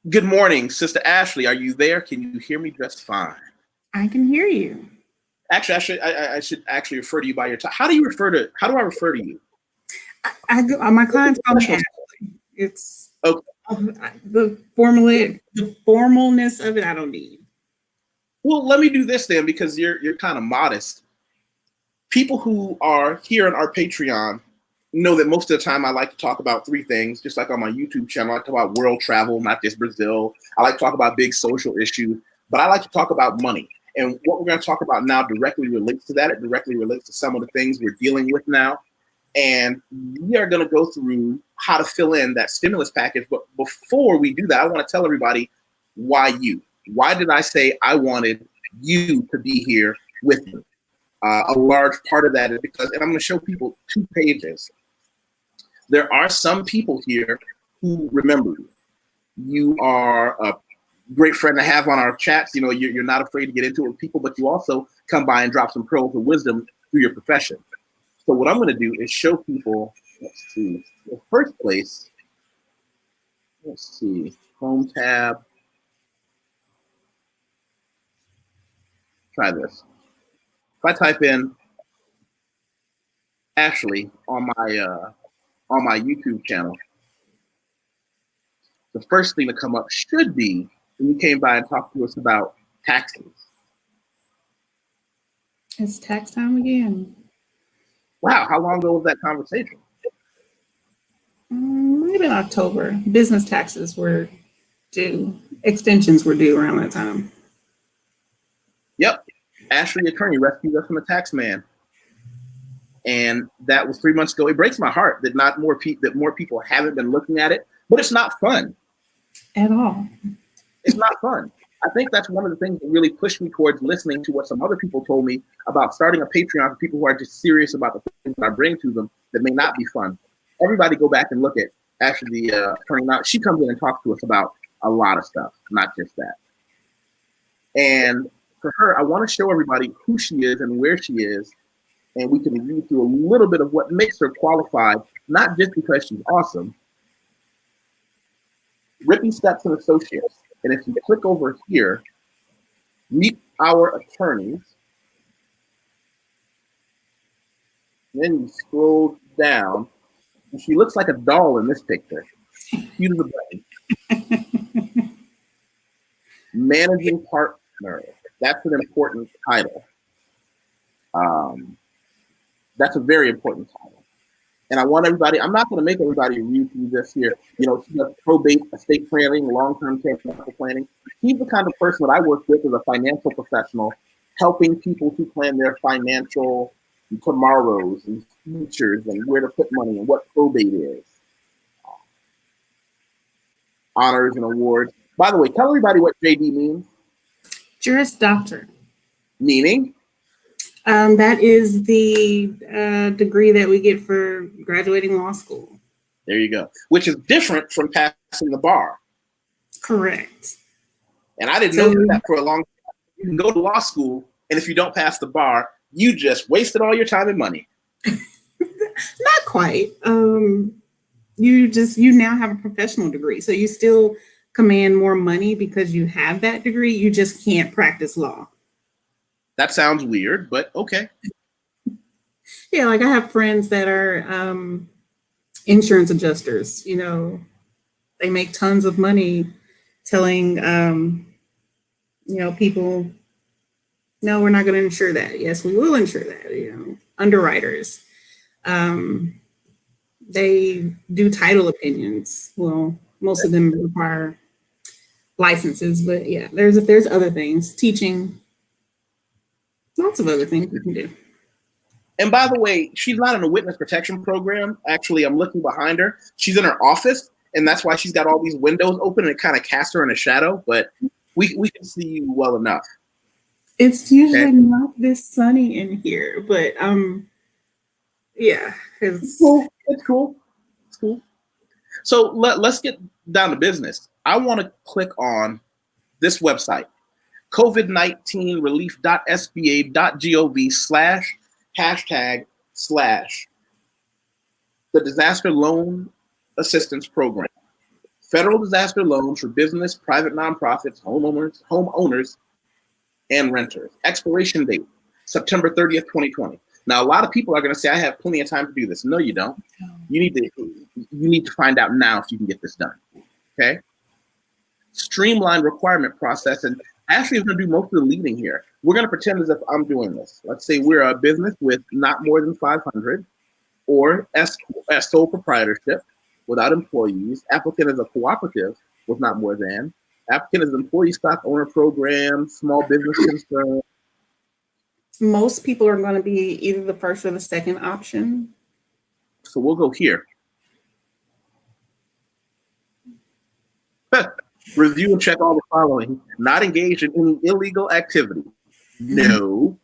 Good morning, Sister Ashley. Are you there? Can you hear me just fine? I can hear you. Actually, I should actually refer to you by your title. How do you refer to? How do I refer to you? I go, my clients call me Ashley. It's Okay. the formalness of it. I don't need. Well, let me do this then, because you're kind of modest. People who are here on our Patreon know that most of the time I like to talk about three things, just like on my YouTube channel. I like to talk about world travel, not just Brazil. I like to talk about big social issues, but I like to talk about money. And what we're going to talk about now directly relates to that. It directly relates to some of the things we're dealing with now. And we are going to go through how to fill in that stimulus package. But before we do that, I want to tell everybody why you. Why did I say I wanted you to be here with me? A large part of that is because, and I'm going to show people 2 pages. There are some people here who remember you. You are a great friend to have on our chats. You know, you're not afraid to get into it with people, but you also come by and drop some pearls of wisdom through your profession. So what I'm going to do is show people, let's see, the first place, let's see, Home tab. Try this. If I type in Ashley on my YouTube channel, the first thing to come up should be when you came by and talked to us about taxes. It's tax time again. Wow, how long ago was that conversation? Maybe in October. Business taxes were due. Extensions were due around that time. Yep. Ashley Attorney rescued us from a tax man. And that was 3 months ago. It breaks my heart that more people haven't been looking at it, but it's not fun. At all. It's not fun. I think that's one of the things that really pushed me towards listening to what some other people told me about starting a Patreon for people who are just serious about the things that I bring to them that may not be fun. Everybody go back and look at Ashley, the attorney. Now, she comes in and talks to us about a lot of stuff, not just that. And for her, I want to show everybody who she is and where she is, and we can read through a little bit of what makes her qualified, not just because she's awesome. Rippy Steps and Associates. And if you click over here, meet our attorneys. Then you scroll down, and she looks like a doll in this picture. Cute as a bunny. Managing partner. That's an important title. That's a very important title. And I want everybody, I'm not going to make everybody read through this here. You know, she does probate, estate planning, long-term care planning. She's the kind of person that I work with as a financial professional, helping people to plan their financial tomorrows and futures and where to put money and what probate is. Honors and awards. By the way, tell everybody what JD means. Juris Doctor. Meaning? That is the degree that we get for graduating law school. There you go. Which is different from passing the bar. Correct. And I didn't know that for a long time. You can go to law school, and if you don't pass the bar, you just wasted all your time and money. Not quite. You now have a professional degree, so you still command more money because you have that degree. You just can't practice law. That sounds weird, but okay. Yeah, like I have friends that are insurance adjusters. You know, they make tons of money telling people, no, we're not going to insure that. Yes, we will insure that. You know, underwriters. They do title opinions. Well, most of them require licenses, but yeah, there's other things. Teaching. Lots of other things we can do. And by the way, she's not in a witness protection program. Actually, I'm looking behind her. She's in her office, and that's why she's got all these windows open, and it kind of casts her in a shadow, but we can see you well enough. It's usually not this sunny in here, but yeah. It's cool. It's cool. It's cool. So let's get down to business. I want to click on this website. COVID-19relief.sba.gov/# the Disaster Loan Assistance Program. Federal disaster loans for business, private nonprofits, homeowners, and renters. Expiration date, September 30th, 2020. Now, a lot of people are going to say, I have plenty of time to do this. No, you don't. You need to find out now if you can get this done. Okay? Streamlined requirement process. And Ashley is going to do most of the leading here. We're going to pretend as if I'm doing this. Let's say we're a business with not more than 500 or as sole proprietorship without employees. Applicant is a cooperative with not more than. Applicant is employee stock owner program, small business concern. Most people are going to be either the first or the second option. So we'll go here. Review and check all the following. Not engaged in any illegal activity. No.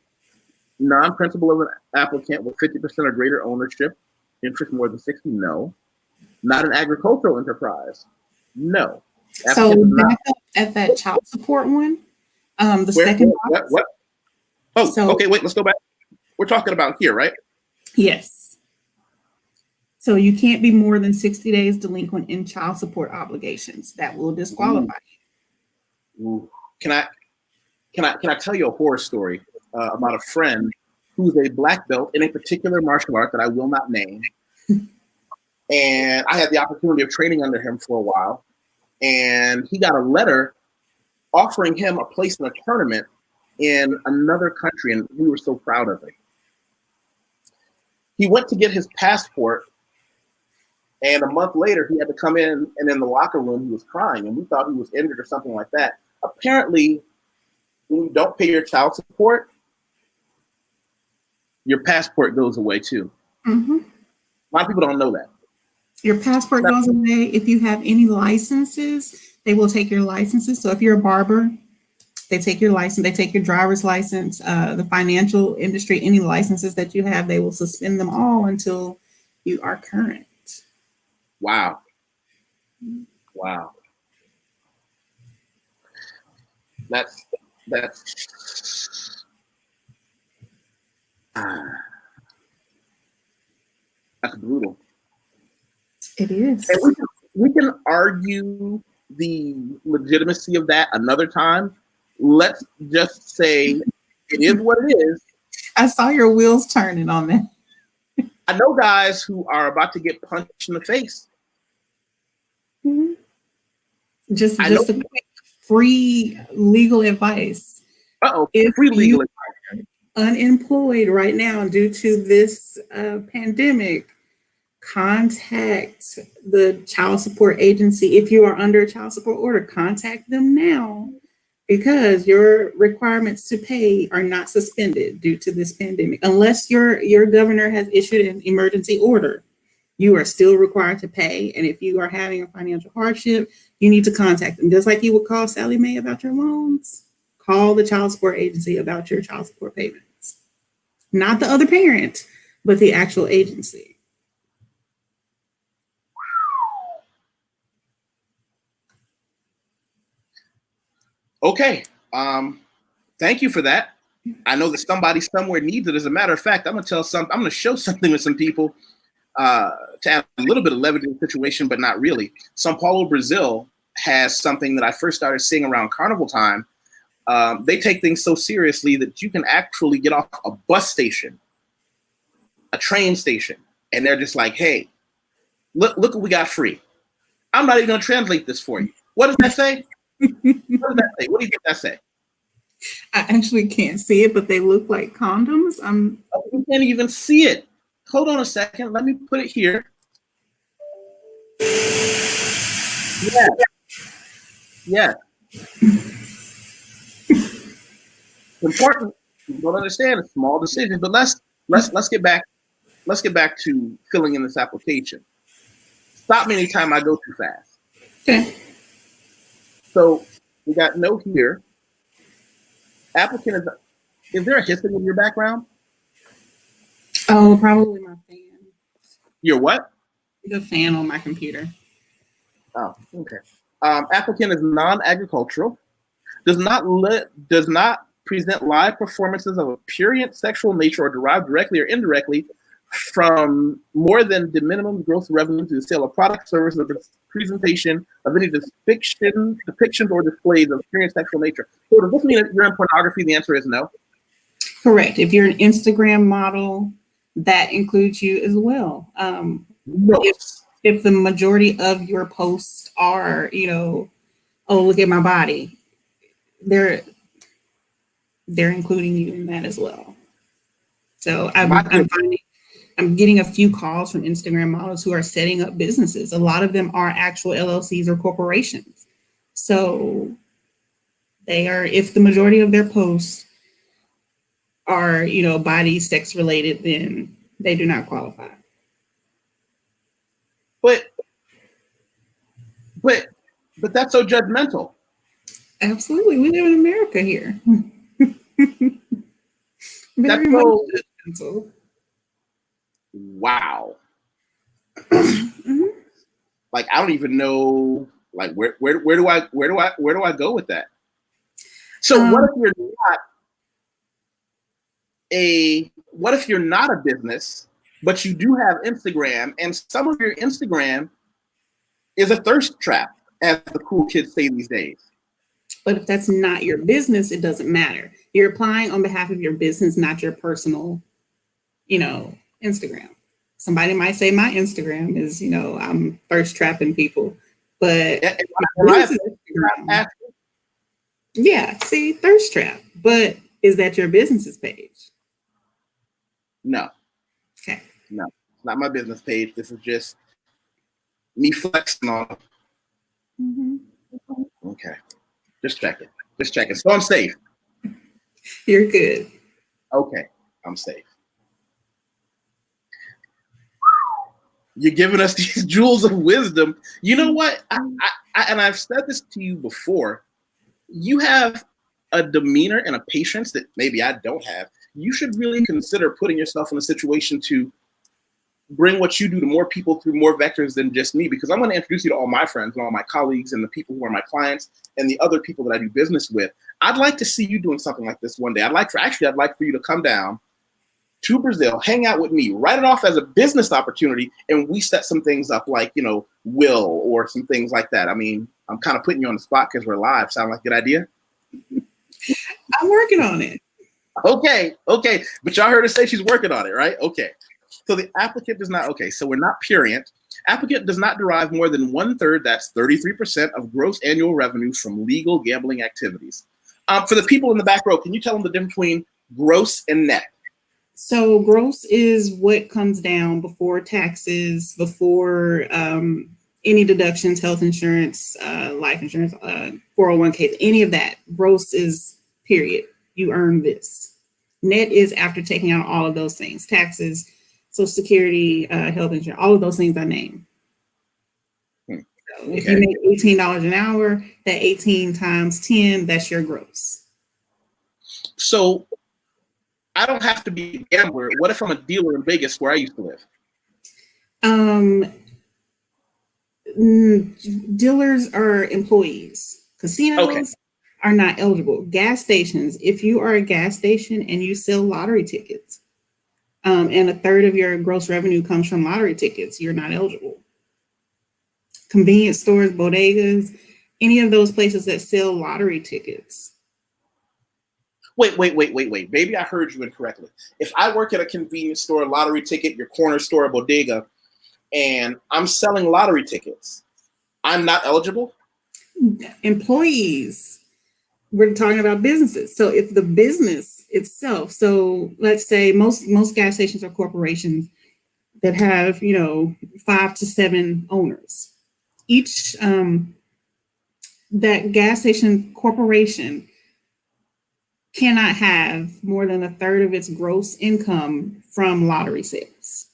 Non-principal of an applicant with 50% or greater ownership, interest more than 60. No. Not an agricultural enterprise. No. So back up at that child support one. Second box. What? Oh, so, okay, wait, let's go back. We're talking about here, right? Yes. So you can't be more than 60 days delinquent in child support obligations. That will disqualify you. Ooh. Can I tell you a horror story about a friend who's a black belt in a particular martial art that I will not name? And I had the opportunity of training under him for a while. And he got a letter offering him a place in a tournament in another country, and we were so proud of it. He went to get his passport, and a month later, he had to come in, and in the locker room, he was crying, and we thought he was injured or something like that. Apparently, when you don't pay your child support, your passport goes away too. Mm-hmm. A lot of people don't know that. Your passport goes away. If you have any licenses, they will take your licenses. So if you're a barber, they take your license, they take your driver's license, the financial industry, any licenses that you have, they will suspend them all until you are current. Wow. Wow. That's brutal. It is. And we can argue the legitimacy of that another time. Let's just say it is what it is. I saw your wheels turning on that. I know guys who are about to get punched in the face. Mm-hmm. Just a quick free legal advice. If free legal advice. Unemployed right now due to this pandemic, contact the child support agency. If you are under a child support order, contact them now, because your requirements to pay are not suspended due to this pandemic. Unless your governor has issued an emergency order, you are still required to pay. And if you are having a financial hardship, you need to contact them. Just like you would call Sally Mae about your loans, call the child support agency about your child support payments. Not the other parent, but the actual agency. Okay. Thank you for that. I know that somebody somewhere needs it. As a matter of fact, I'm going to show something with some people to add a little bit of levity to the situation, but not really. São Paulo, Brazil has something that I first started seeing around carnival time. They take things so seriously that you can actually get off a bus station, a train station, and they're just like, hey, look what we got free. I'm not even going to translate this for you. What does that say? What does that say? What do you think that say? I actually can't see it, but they look like condoms. You can't even see it. Hold on a second. Let me put it here. Yeah. Yeah. Important. You don't understand. It's a small decision, but let's get back. Let's get back to filling in this application. Stop me anytime I go too fast. Okay. So we got no here. Applicant is there a history of your background? Oh, probably my fan. Your what? The fan on my computer. Oh, okay. Applicant is non-agricultural. Does not present live performances of a prurient sexual nature or derived directly or indirectly from more than the minimum gross revenue to the sale of product, service, or the presentation of any depictions or displays of extreme sexual nature. So does this mean that you're in pornography? The answer is no. Correct. If you're an Instagram model, that includes you as well. No. If the majority of your posts are, oh, look at my body, they're including you in that as well. So I'm getting a few calls from Instagram models who are setting up businesses. A lot of them are actual LLCs or corporations. So they are, if the majority of their posts are, body sex related, then they do not qualify. But that's so judgmental. Absolutely. We live in America here. That's so judgmental. Wow. Mm-hmm. Like, I don't even know, like, where do I go with that? So what if you're not a business, but you do have Instagram, and some of your Instagram is a thirst trap, as the cool kids say these days? But if that's not your business, it doesn't matter. You're applying on behalf of your business, not your personal, Instagram. Somebody might say my Instagram is, I'm thirst trapping people, but yeah, see, thirst trap. But is that your business's page? No. Okay. No, it's not my business page. This is just me flexing on it. Mm-hmm. Okay. Just checking. So I'm safe. You're good. Okay, I'm safe. You're giving us these jewels of wisdom. You know what? And I've said this to you before. You have a demeanor and a patience that maybe I don't have. You should really consider putting yourself in a situation to bring what you do to more people through more vectors than just me, because I'm going to introduce you to all my friends and all my colleagues and the people who are my clients and the other people that I do business with. I'd like to see you doing something like this one day. I'd like for you to come down to Brazil, hang out with me, write it off as a business opportunity, and we set some things up like, will or some things like that. I mean, I'm kind of putting you on the spot because we're live. Sound like a good idea? I'm working on it. Okay. But y'all heard her say she's working on it, right? Okay. So the applicant does not, so we're not purient. Applicant does not derive more than 1/3, that's 33% of gross annual revenue from legal gambling activities. For the people in the back row, can you tell them the difference between gross and net? So gross is what comes down before taxes, before any deductions, health insurance, life insurance, 401k, any of that. Gross is period. You earn this. Net is after taking out all of those things, taxes, Social Security, health insurance, all of those things I named. So if you make $18 an hour, that 18 times 10, that's your gross. So I don't have to be a gambler. What if I'm a dealer in Vegas where I used to live? Dealers are employees. Casinos are not eligible. Gas stations, if you are a gas station and you sell lottery tickets, and 1/3 of your gross revenue comes from lottery tickets, you're not eligible. Convenience stores, bodegas, any of those places that sell lottery tickets. Wait. Maybe I heard you incorrectly. If I work at a convenience store, lottery ticket, your corner store, bodega, and I'm selling lottery tickets, I'm not eligible? Employees. We're talking about businesses. So if the business itself, so let's say most gas stations are corporations that have, 5 to 7 owners. Each that gas station corporation cannot have more than 1/3 of its gross income from lottery sales.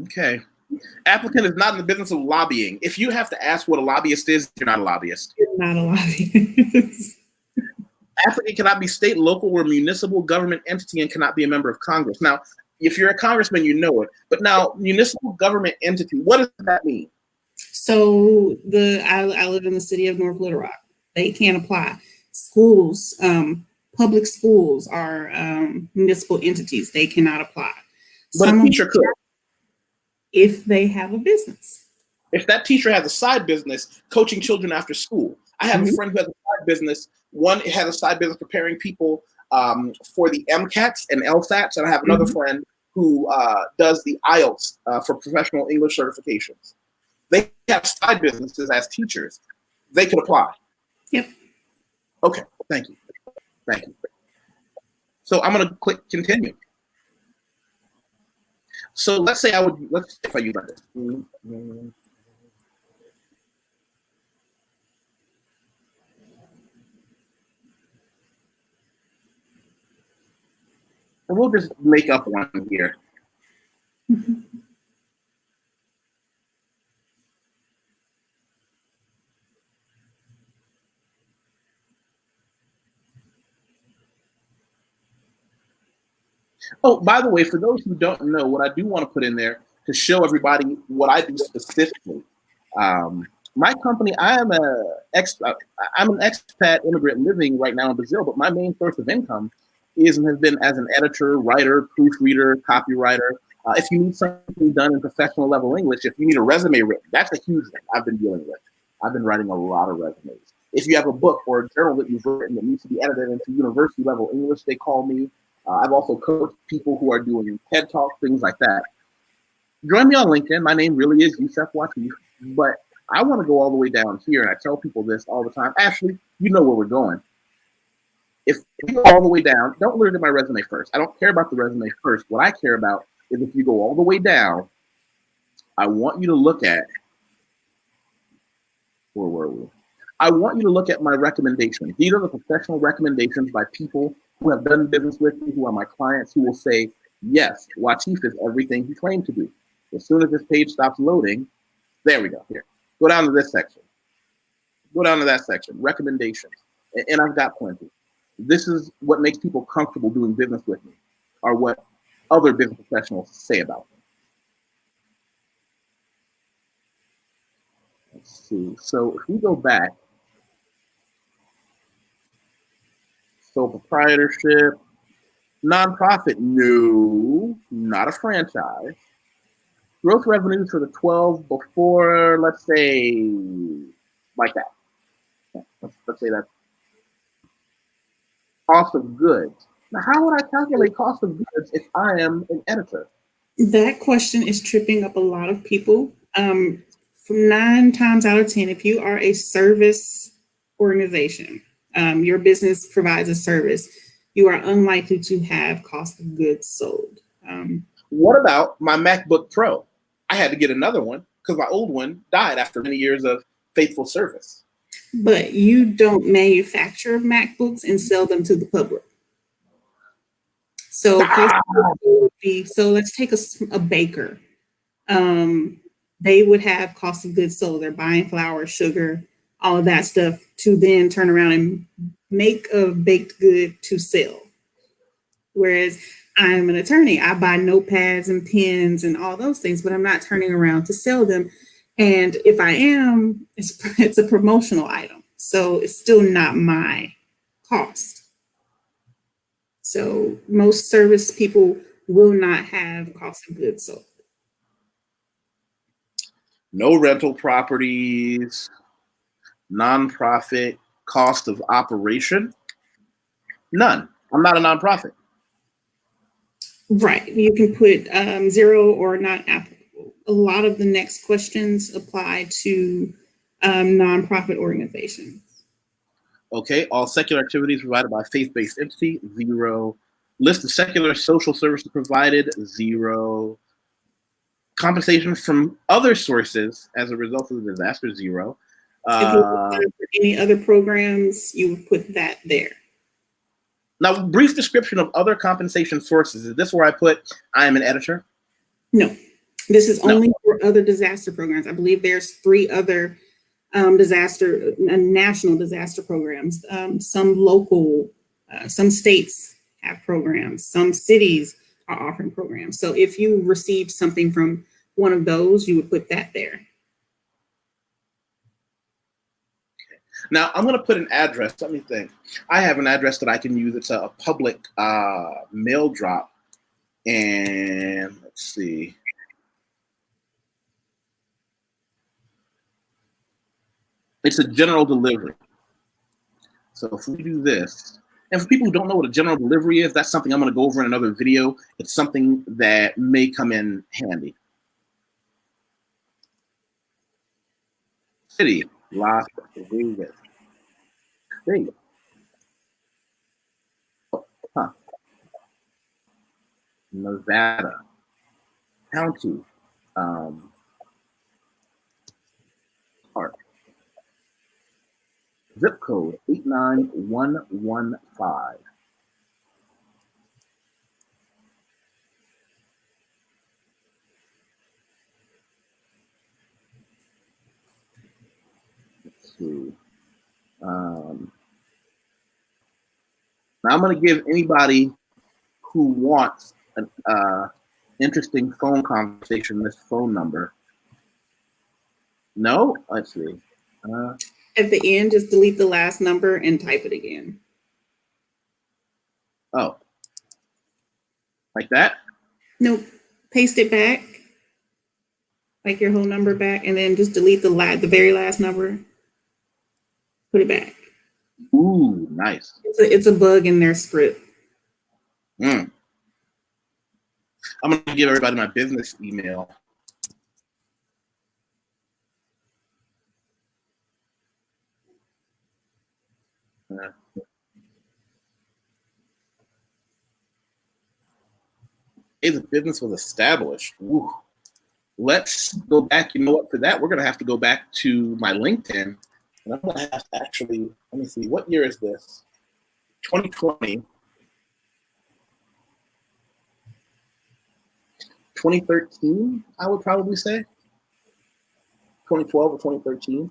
Okay. Applicant is not in the business of lobbying. If you have to ask what a lobbyist is, you're not a lobbyist. You're not a lobbyist. Applicant cannot be state, local, or municipal government entity and cannot be a member of Congress. Now, if you're a congressman, you know it. But now, municipal government entity, what does that mean? So I live in the city of North Little Rock. They can't apply. Schools, public schools or municipal entities, they cannot apply. But a teacher could. If they have a business. If that teacher has a side business coaching children after school. I have a friend who has a side business. One has a side business preparing people for the MCATs and LSATs. And I have another friend who does the IELTS for professional English certifications. They have side businesses as teachers. They could apply. Yep. Okay, thank you. Thank you. So I'm going to click continue. So let's say let's see if I use like this. And we'll just make up one here. Oh, by the way, for those who don't know, what I do want to put in there to show everybody what I do specifically. My company, I'm an expat immigrant living right now in Brazil, but my main source of income is and has been as an editor, writer, proofreader, copywriter. If you need something done in professional level English, if you need a resume written, that's a huge thing I've been dealing with. I've been writing a lot of resumes. If you have a book or a journal that you've written that needs to be edited into university level English, they call me. I've also coached people who are doing TED Talks, things like that. Join me on LinkedIn. My name really is YusefWateef, but I want to go all the way down here, and I tell people this all the time. Ashley, you know where we're going. If you go all the way down, don't look at my resume first. I don't care about the resume first. What I care about is if you go all the way down, I want you to look at, where were we? I want you to look at my recommendations. These are the professional recommendations by people who have done business with me, who are my clients, who will say, yes, Wateef is everything he claimed to be. As soon as this page stops loading, there we go, here. Go down to this section. Go down to that section, recommendations. And I've got plenty. This is what makes people comfortable doing business with me, or what other business professionals say about me. Let's see, so if we go back, sole proprietorship, nonprofit, no, not a franchise. Gross revenues for the 12 before, let's say, like that. Yeah, let's say that. Cost of goods. Now, how would I calculate cost of goods if I am an editor? That question is tripping up a lot of people. From 9 times out of 10, if you are a service organization, your business provides a service, you are unlikely to have cost of goods sold. What about my MacBook Pro? I had to get another one because my old one died after many years of faithful service. But you don't manufacture MacBooks and sell them to the public. So, so let's take a baker. They would have cost of goods sold. They're buying flour, sugar, all of that stuff to then turn around and make a baked good to sell. Whereas I'm an attorney. I buy notepads and pens and all those things, but I'm not turning around to sell them. And if I am, it's a promotional item. So it's still not my cost. So most service people will not have cost of goods sold. No rental properties, nonprofit, cost of operation, none. I'm not a nonprofit. Right. You can put 0 or not applicable. A lot of the next questions apply to nonprofit organizations. Okay. All secular activities provided by faith-based entity, 0. List of secular social services provided, 0. Compensation from other sources as a result of the disaster, 0. If you apply for any other programs, you would put that there. Now, brief description of other compensation sources. Is this where I put, I am an editor? No, this is only for other disaster programs. I believe there's 3 other national disaster programs. Some local, some states have programs. Some cities are offering programs. So if you received something from one of those, you would put that there. Now I'm going to put an address. Let me think. I have an address that I can use. It's a public mail drop. And let's see. It's a general delivery. So if we do this, and for people who don't know what a general delivery is, that's something I'm going to go over in another video. It's something that may come in handy. City, Las Vegas. State. Huh. Nevada. County. Park. Zip code 89115. Let's see. Now I'm going to give anybody who wants an interesting phone conversation this phone number. No? Let's see. At the end, just delete the last number and type it again. Oh. Like that? Nope. Paste it back. Like your whole number back, and then just delete the very last number. Put it back. Ooh, nice. It's a bug in their script. I'm going to give everybody my business email. Hey, the business was established. Ooh. Let's go back. You know what? For that, we're going to have to go back to my LinkedIn. And I'm going to have to actually, let me see, what year is this? 2020. 2013, I would probably say. 2012 or 2013.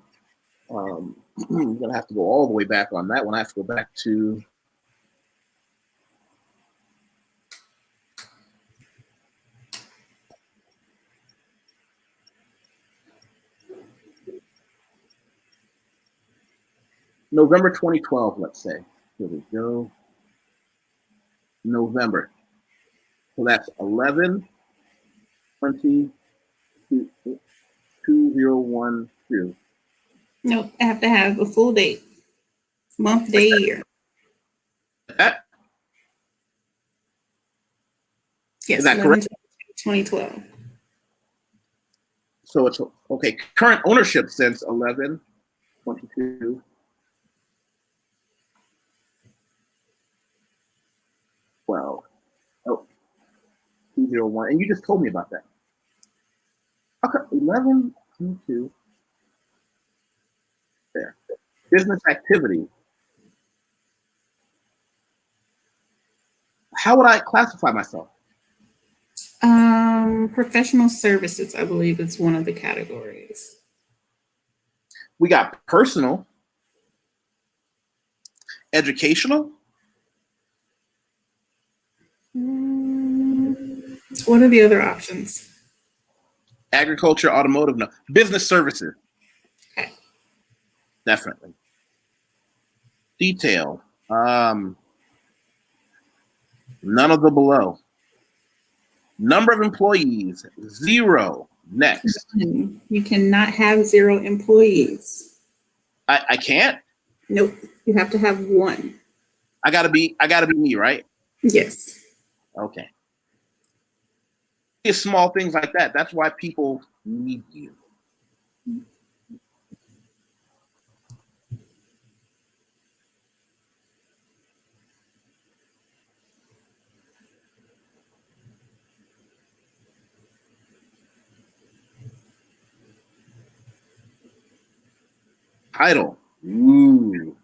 I'm going to have to go all the way back on that one. I have to go back to November 2012, let's say. Here we go. November. So that's 11, 20, 2012. Nope. I have to have a full date. Month, day, year. That? Yes, Is that correct? 2012. So it's okay. Current ownership since 11, 22. 12. Oh, 201. And you just told me about that. Okay, 11, 22. There. Business activity. How would I classify myself? Professional services, I believe, is one of the categories. We got personal, educational. What are the other options? Agriculture, automotive, no. Business services. Okay. Definitely. Detail. None of the below. Number of employees, 0. Next. You cannot have 0 employees. I can't? Nope. You have to have 1. I gotta be me, right? Yes. Okay. It's small things like that. That's why people need you. Title. Ooh.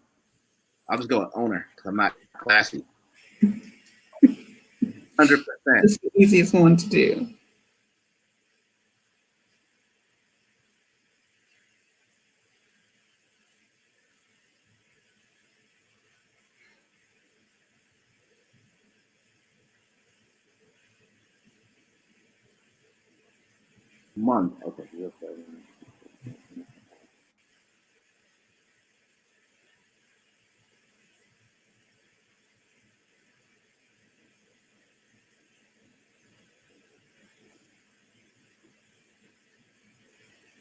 I'll just go with owner because I'm not classy. 100%. It's the easiest one to do. Month. Okay.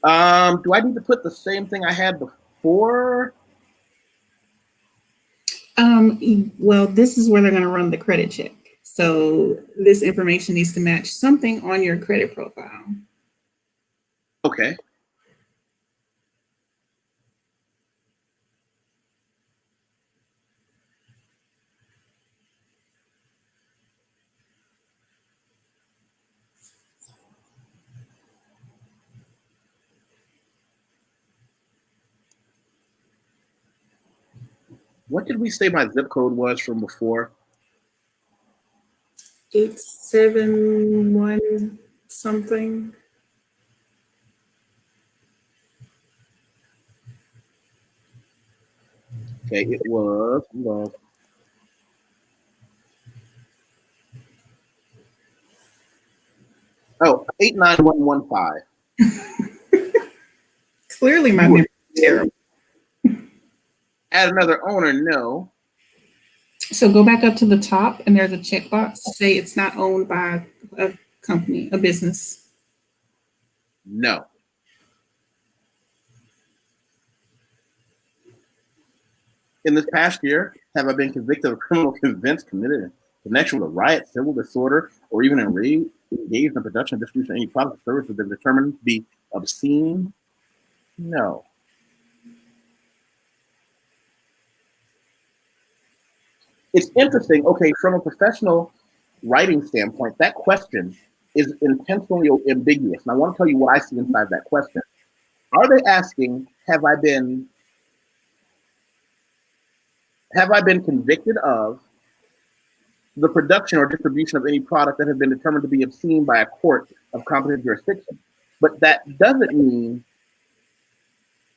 Do I need to put the same thing I had before? Well, this is where they're going to run the credit check. So this information needs to match something on your credit profile. Okay. What did we say my zip code was from before? 871 something. Okay, it was. Oh, 89115. Clearly, my memory is terrible. Add another owner, no. So go back up to the top, and there's a checkbox to say it's not owned by a company, a business. No. In this past year, have I been convicted of criminal events committed in connection with a riot, civil disorder, or even engaged in the production and distribution of any product or service that have been determined to be obscene? No. It's interesting. Okay, from a professional writing standpoint, that question is intentionally ambiguous. And I want to tell you what I see inside that question. Are they asking, have I been convicted of the production or distribution of any product that has been determined to be obscene by a court of competent jurisdiction? But that doesn't mean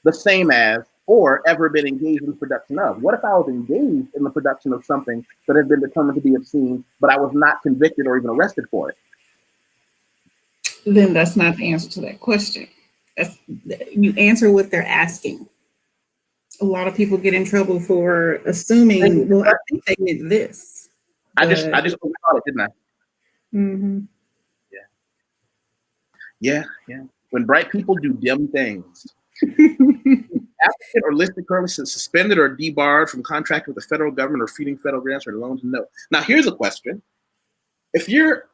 the same as or ever been engaged in the production of. What if I was engaged in the production of something that has been determined to be obscene, but I was not convicted or even arrested for it? Then that's not the answer to that question. You answer what they're asking. A lot of people get in trouble for assuming, well, I think they did this. I just thought it, didn't I? Mm-hmm. Yeah. When bright people do dumb things. Applicant or listed currently suspended or debarred from contracting with the federal government or feeding federal grants or loans? No. Now, here's a question. If you're,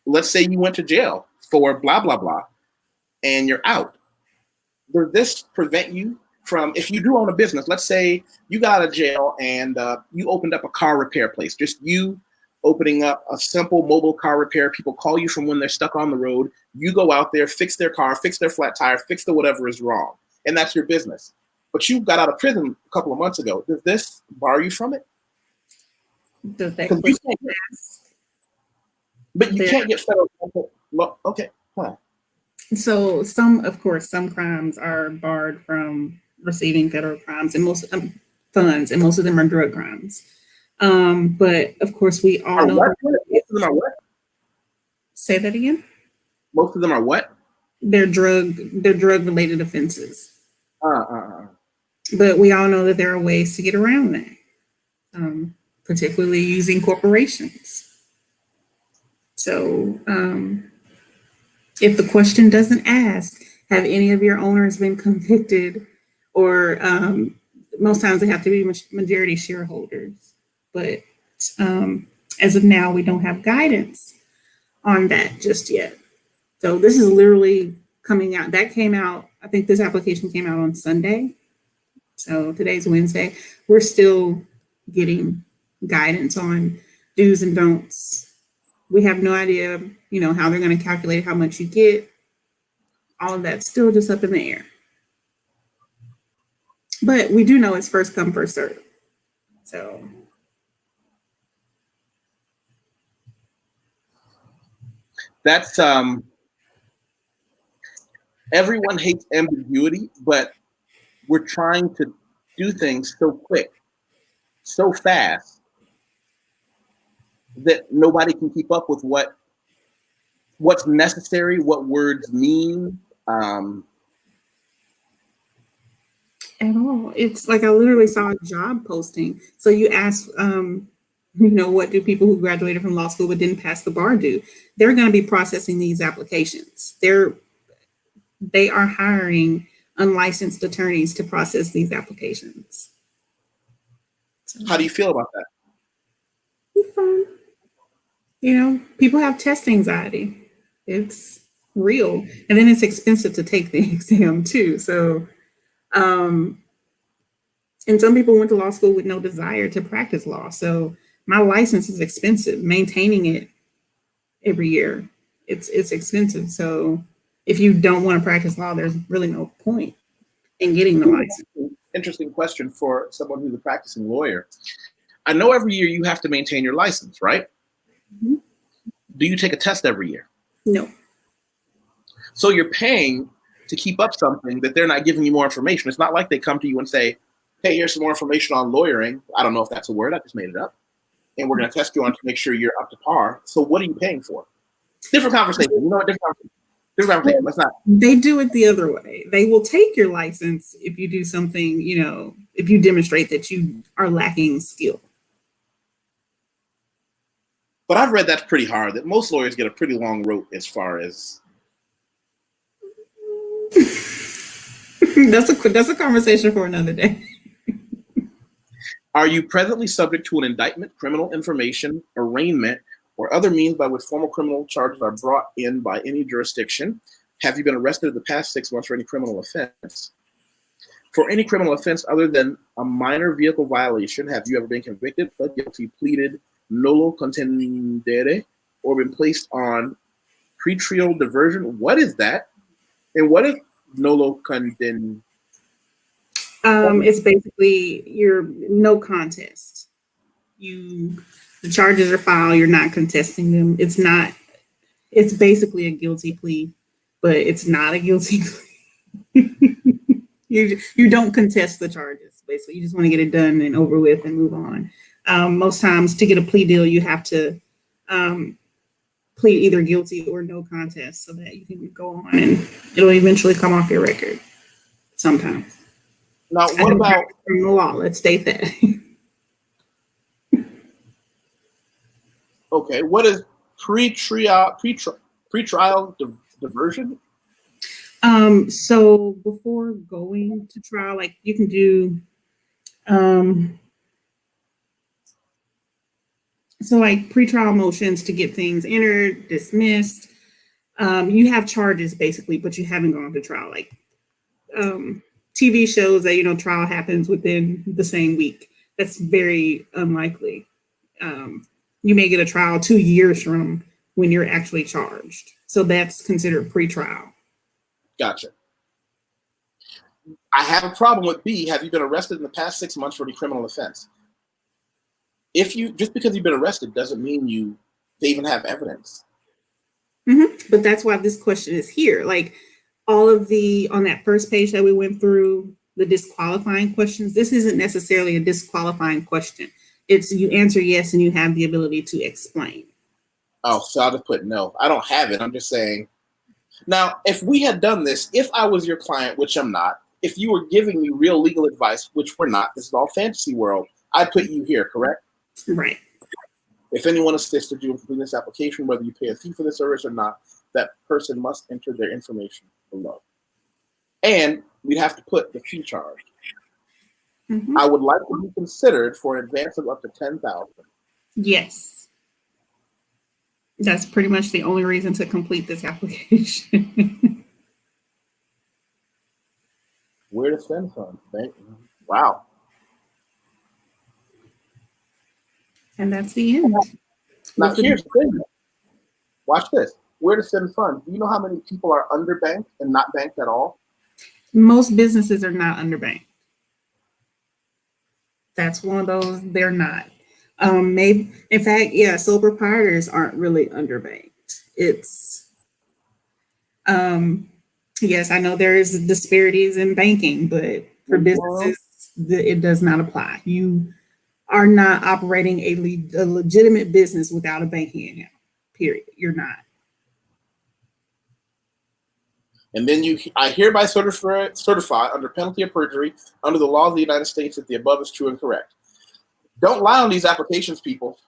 let's say you went to jail for blah, blah, blah, and you're out, does this prevent you from, if you do own a business, let's say you got out of jail and you opened up a car repair place, just you opening up a simple mobile car repair. People call you from when they're stuck on the road. You go out there, fix their car, fix their flat tire, fix the whatever is wrong. And that's your business. But you got out of prison a couple of months ago. Does this bar you from it? Does that question ask? But you can't get federal. Okay, fine. So some crimes are barred from receiving federal crimes and most funds, and most of them are drug crimes. But of course, we all know. Most of them are what? Say that again. Most of them are what? They're drug related offenses. But we all know that there are ways to get around that, particularly using corporations. So if the question doesn't ask, have any of your owners been convicted, or most times they have to be majority shareholders. But as of now, we don't have guidance on that just yet. So this is literally coming out. That came out, I think this application came out on Sunday. So today's Wednesday. We're still getting guidance on do's and don'ts. We have no idea, how they're going to calculate how much you get. All of that's still just up in the air. But we do know it's first come, first serve. So that's everyone hates ambiguity, but we're trying to do things so quick, so fast, that nobody can keep up with what's necessary, what words mean. At all. It's like I literally saw a job posting. So you ask, what do people who graduated from law school but didn't pass the bar do? They're going to be processing these applications. they are hiring unlicensed attorneys to process these applications. So, How do you feel about that? it's fine. You know, people have test anxiety. It's real. And then it's expensive to take the exam too. So, and some people went to law school with no desire to practice law. So my license is expensive. Maintaining it every year, it's expensive. So if you don't want to practice law, there's really no point in getting the license. Interesting question for someone who's a practicing lawyer. I know every year you have to maintain your license, right? Mm-hmm. Do you take a test every year? No. So you're paying to keep up something that they're not giving you more information. It's not like they come to you and say, hey, here's some more information on lawyering. I don't know if that's a word. I just made it up. And we're going to test you on to make sure you're up to par. So what are you paying for? Different conversation. You know what? Different conversation. Let's not. They do it the other way. They will take your license if you do something, you know, if you demonstrate that you are lacking skill. But I've read that's pretty hard, that most lawyers get a pretty long rope as far as. That's a conversation for another day. Are you presently subject to an indictment, criminal information, arraignment, or other means by which formal criminal charges are brought in by any jurisdiction? Have you been arrested in the past 6 months for any criminal offense? For any criminal offense other than a minor vehicle violation, have you ever been convicted, pled guilty, pleaded nolo contendere, or been placed on pretrial diversion? What is that? And what is nolo contendere? It's basically your no contest. The charges are filed, you're not contesting them. It's basically a guilty plea, but it's not a guilty plea. You don't contest the charges, basically. You just want to get it done and over with and move on. Most times to get a plea deal, you have to plead either guilty or no contest so that you can go on and it'll eventually come off your record sometimes. Now, what about criminal law? Let's state that. Okay, what is pretrial diversion? So before going to trial, like you can do, so like pretrial motions to get things entered, dismissed. You have charges basically, but you haven't gone to trial. Like TV shows that, you know, trial happens within the same week. That's very unlikely. You may get a trial 2 years from when you're actually charged. So that's considered pretrial. Gotcha. I have a problem with B. Have you been arrested in the past 6 months for any criminal offense? Just because you've been arrested doesn't mean they even have evidence. Mm-hmm. But that's why this question is here. Like all of on that first page that we went through, the disqualifying questions, this isn't necessarily a disqualifying question. It's you answer yes and you have the ability to explain. Oh, so I'll just put no. I don't have it. I'm just saying. Now, if we had done this, if I was your client, which I'm not, if you were giving me real legal advice, which we're not, this is all fantasy world, I'd put you here, correct? Right. If anyone assisted you in completing this application, whether you pay a fee for the service or not, that person must enter their information below. And we'd have to put the fee charge. Mm-hmm. I would like to be considered for an advance of up to $10,000. Yes. That's pretty much the only reason to complete this application. Where to send funds? Wow. And that's the end. Now here's the thing. Watch this. Where to send funds? Do you know how many people are underbanked and not banked at all? Most businesses are not underbanked. That's one of those, they're not. Maybe, in fact, yeah, sole proprietors aren't really underbanked. It's, yes, I know there is disparities in banking, but for businesses, it does not apply. You are not operating a legitimate business without a banking account, period. You're not. And then I hereby certify under penalty of perjury under the law of the United States that the above is true and correct. Don't lie on these applications, people.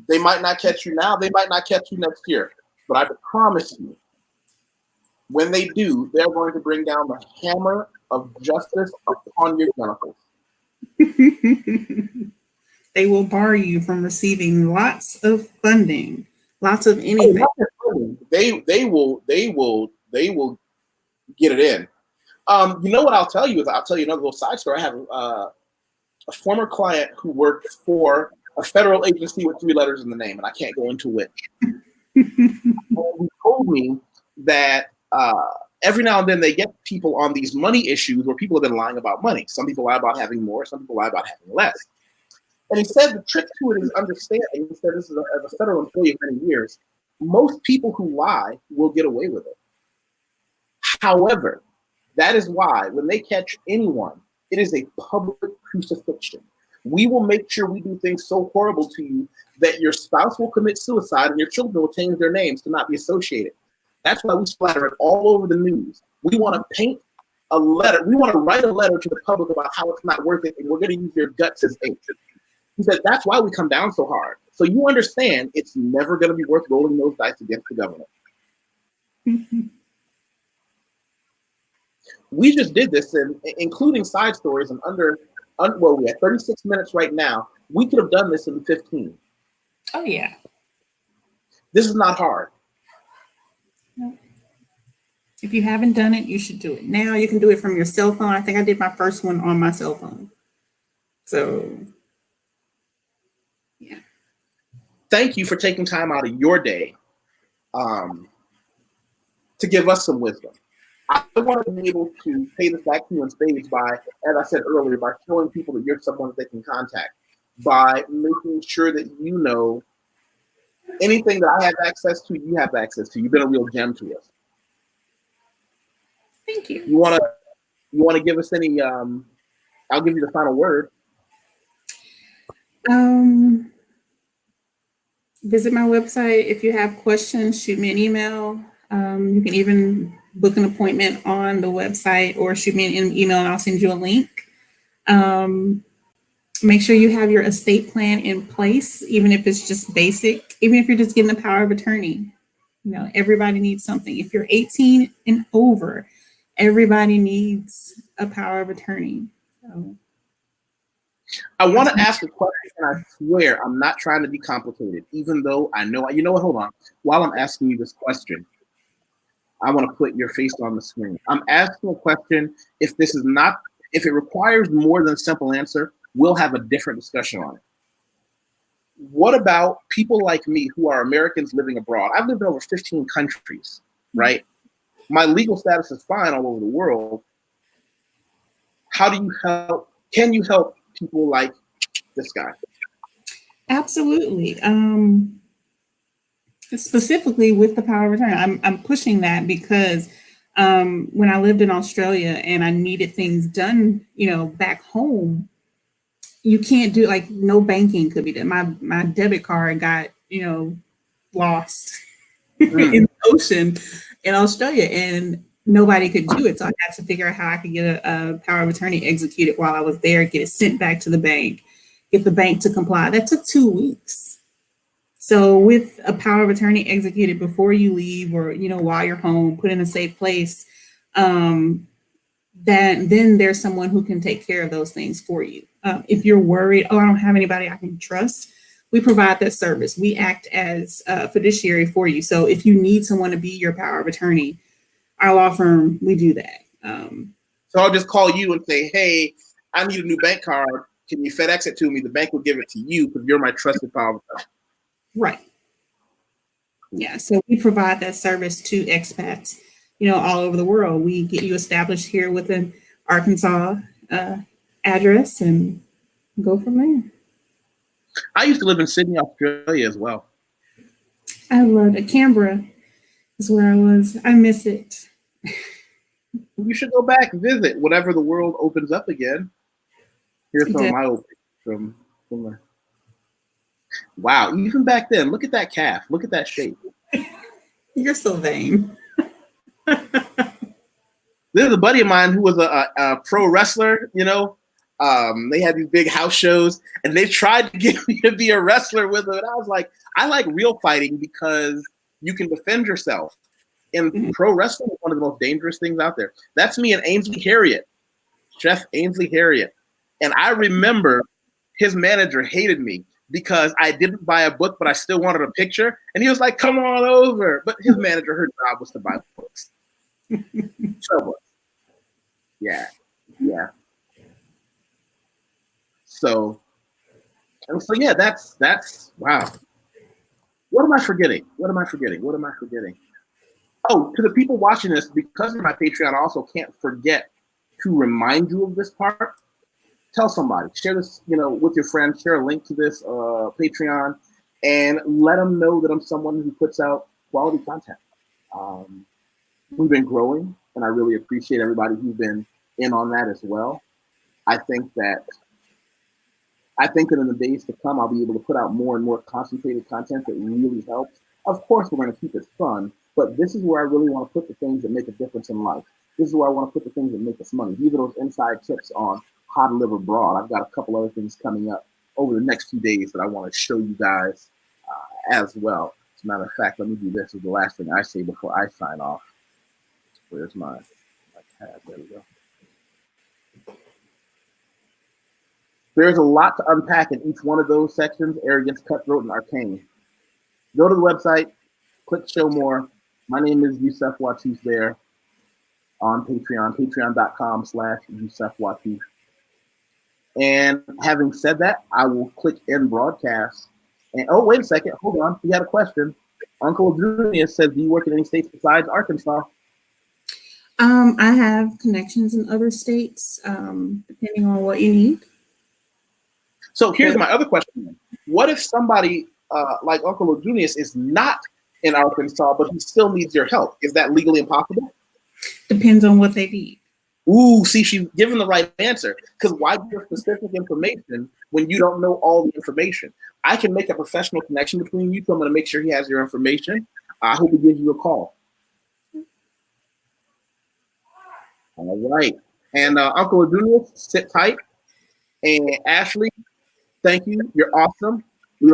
They might not catch you now. They might not catch you next year. But I promise you, When they do, they're going to bring down the hammer of justice upon your genitals. They will bar you from receiving lots of funding, lots of Oh, anything. not just funding. They will get it in. You know what I'll tell you is I'll tell you another little side story. I have a former client who worked for a federal agency with 3 letters in the name, and I can't go into which. He told me that every now and then they get people on these money issues where people have been lying about money. Some people lie about having more, some people lie about having less. And he said the trick to it is understanding. He said this is as a federal employee of many years, most people who lie will get away with it. However, that is why when they catch anyone, it is a public crucifixion. We will make sure we do things so horrible to you that your spouse will commit suicide and your children will change their names to not be associated. That's why we splatter it all over the news. We want to paint a letter. We want to write a letter to the public about how it's not worth it, and we're going to use your guts as ink. He said, that's why we come down so hard. So you understand it's never going to be worth rolling those dice against the government. We just did this, and including side stories, and well, we have 36 minutes right now. We could have done this in 15. Oh, yeah. This is not hard. If you haven't done it, you should do it now. You can do it from your cell phone. I think I did my first one on my cell phone. So, yeah. Thank you for taking time out of your day to give us some wisdom. I want to be able to pay this back to you in spades by, as I said earlier, by showing people that you're someone that they can contact, by making sure that you know anything that I have access to, you have access to. You've been a real gem to us. Thank you. You want to give us any? I'll give you the final word. Visit my website. If you have questions, shoot me an email. You can even book an appointment on the website or shoot me an email and I'll send you a link. Make sure you have your estate plan in place, even if it's just basic, even if you're just getting the power of attorney. You know, everybody needs something. If you're 18 and over, everybody needs a power of attorney. So. I want to ask a question, and I swear I'm not trying to be complicated, even though I know, you know what, hold on. While I'm asking you this question, I want to put your face on the screen. I'm asking a question. If it requires more than a simple answer, we'll have a different discussion on it. What about people like me who are Americans living abroad? I've lived in over 15 countries, right? My legal status is fine all over the world. How do you help? Can you help people like this guy? Absolutely. Specifically with the power of attorney, I'm pushing that because when I lived in Australia and I needed things done, you know, back home, you can't do, like, no banking could be done. My debit card got, you know, lost in the ocean in Australia and nobody could do it. So I had to figure out how I could get a power of attorney executed while I was there, get it sent back to the bank, get the bank to comply. That took 2 weeks. So with a power of attorney executed before you leave or, you know, while you're home, put in a safe place, then there's someone who can take care of those things for you. If you're worried, oh, I don't have anybody I can trust, we provide that service. We act as a fiduciary for you. So if you need someone to be your power of attorney, our law firm, we do that. So I'll just call you and say, hey, I need a new bank card. Can you FedEx it to me? The bank will give it to you because you're my trusted power of attorney. Right. Yeah. So we provide that service to expats, you know, all over the world. We get you established here with an Arkansas address and go from there. I used to live in Sydney, Australia as well. I loved it. Canberra is where I was. I miss it. You should go back and visit whenever the world opens up again. Here's some of my old pictures from there. Wow, even back then, look at that calf. Look at that shape. You're so vain. There's a buddy of mine who was a pro wrestler, you know. They had these big house shows, and they tried to get me to be a wrestler with them. And I was like, I like real fighting because you can defend yourself. in pro wrestling is one of the most dangerous things out there. That's me and Ainsley Harriet, Chef Ainsley Harriet. And I remember his manager hated me because I didn't buy a book, but I still wanted a picture. And he was like, come on over. But his manager, her job was to buy books. So, yeah. So yeah, that's wow. What am I forgetting? Oh, to the people watching this, because of my Patreon, I also can't forget to remind you of this part. Tell somebody, share this, with your friends, share a link to this Patreon, and let them know that I'm someone who puts out quality content. We've been growing, and I really appreciate everybody who's been in on that as well. I think that in the days to come, I'll be able to put out more and more concentrated content that really helps. Of course, we're going to keep it fun, but this is where I really want to put the things that make a difference in life. This is where I want to put the things that make us money. These are those inside tips on how to live abroad. I've got a couple other things coming up over the next few days that I want to show you guys as well. As a matter of fact, let me do this as the last thing I say before I sign off. Where's my tab? There we go. There's a lot to unpack in each one of those sections: arrogance, cutthroat, and arcane. Go to the website, click show more. My name is YusefWateef there on Patreon, patreon.com/YusefWateef. And having said that, I will click end broadcast. And oh, wait a second, hold on. We had a question. Uncle Junior says, do you work in any states besides Arkansas? I have connections in other states, depending on what you need. So here's my other question. What if somebody like Uncle Junius is not in Arkansas, but he still needs your help? Is that legally impossible? Depends on what they need. Ooh, see, she's given the right answer. Because why give specific information when you don't know all the information? I can make a professional connection between you, so I'm going to make sure he has your information. I hope he gives you a call. All right. And Uncle Junius, sit tight. And Ashley, thank you. You're awesome.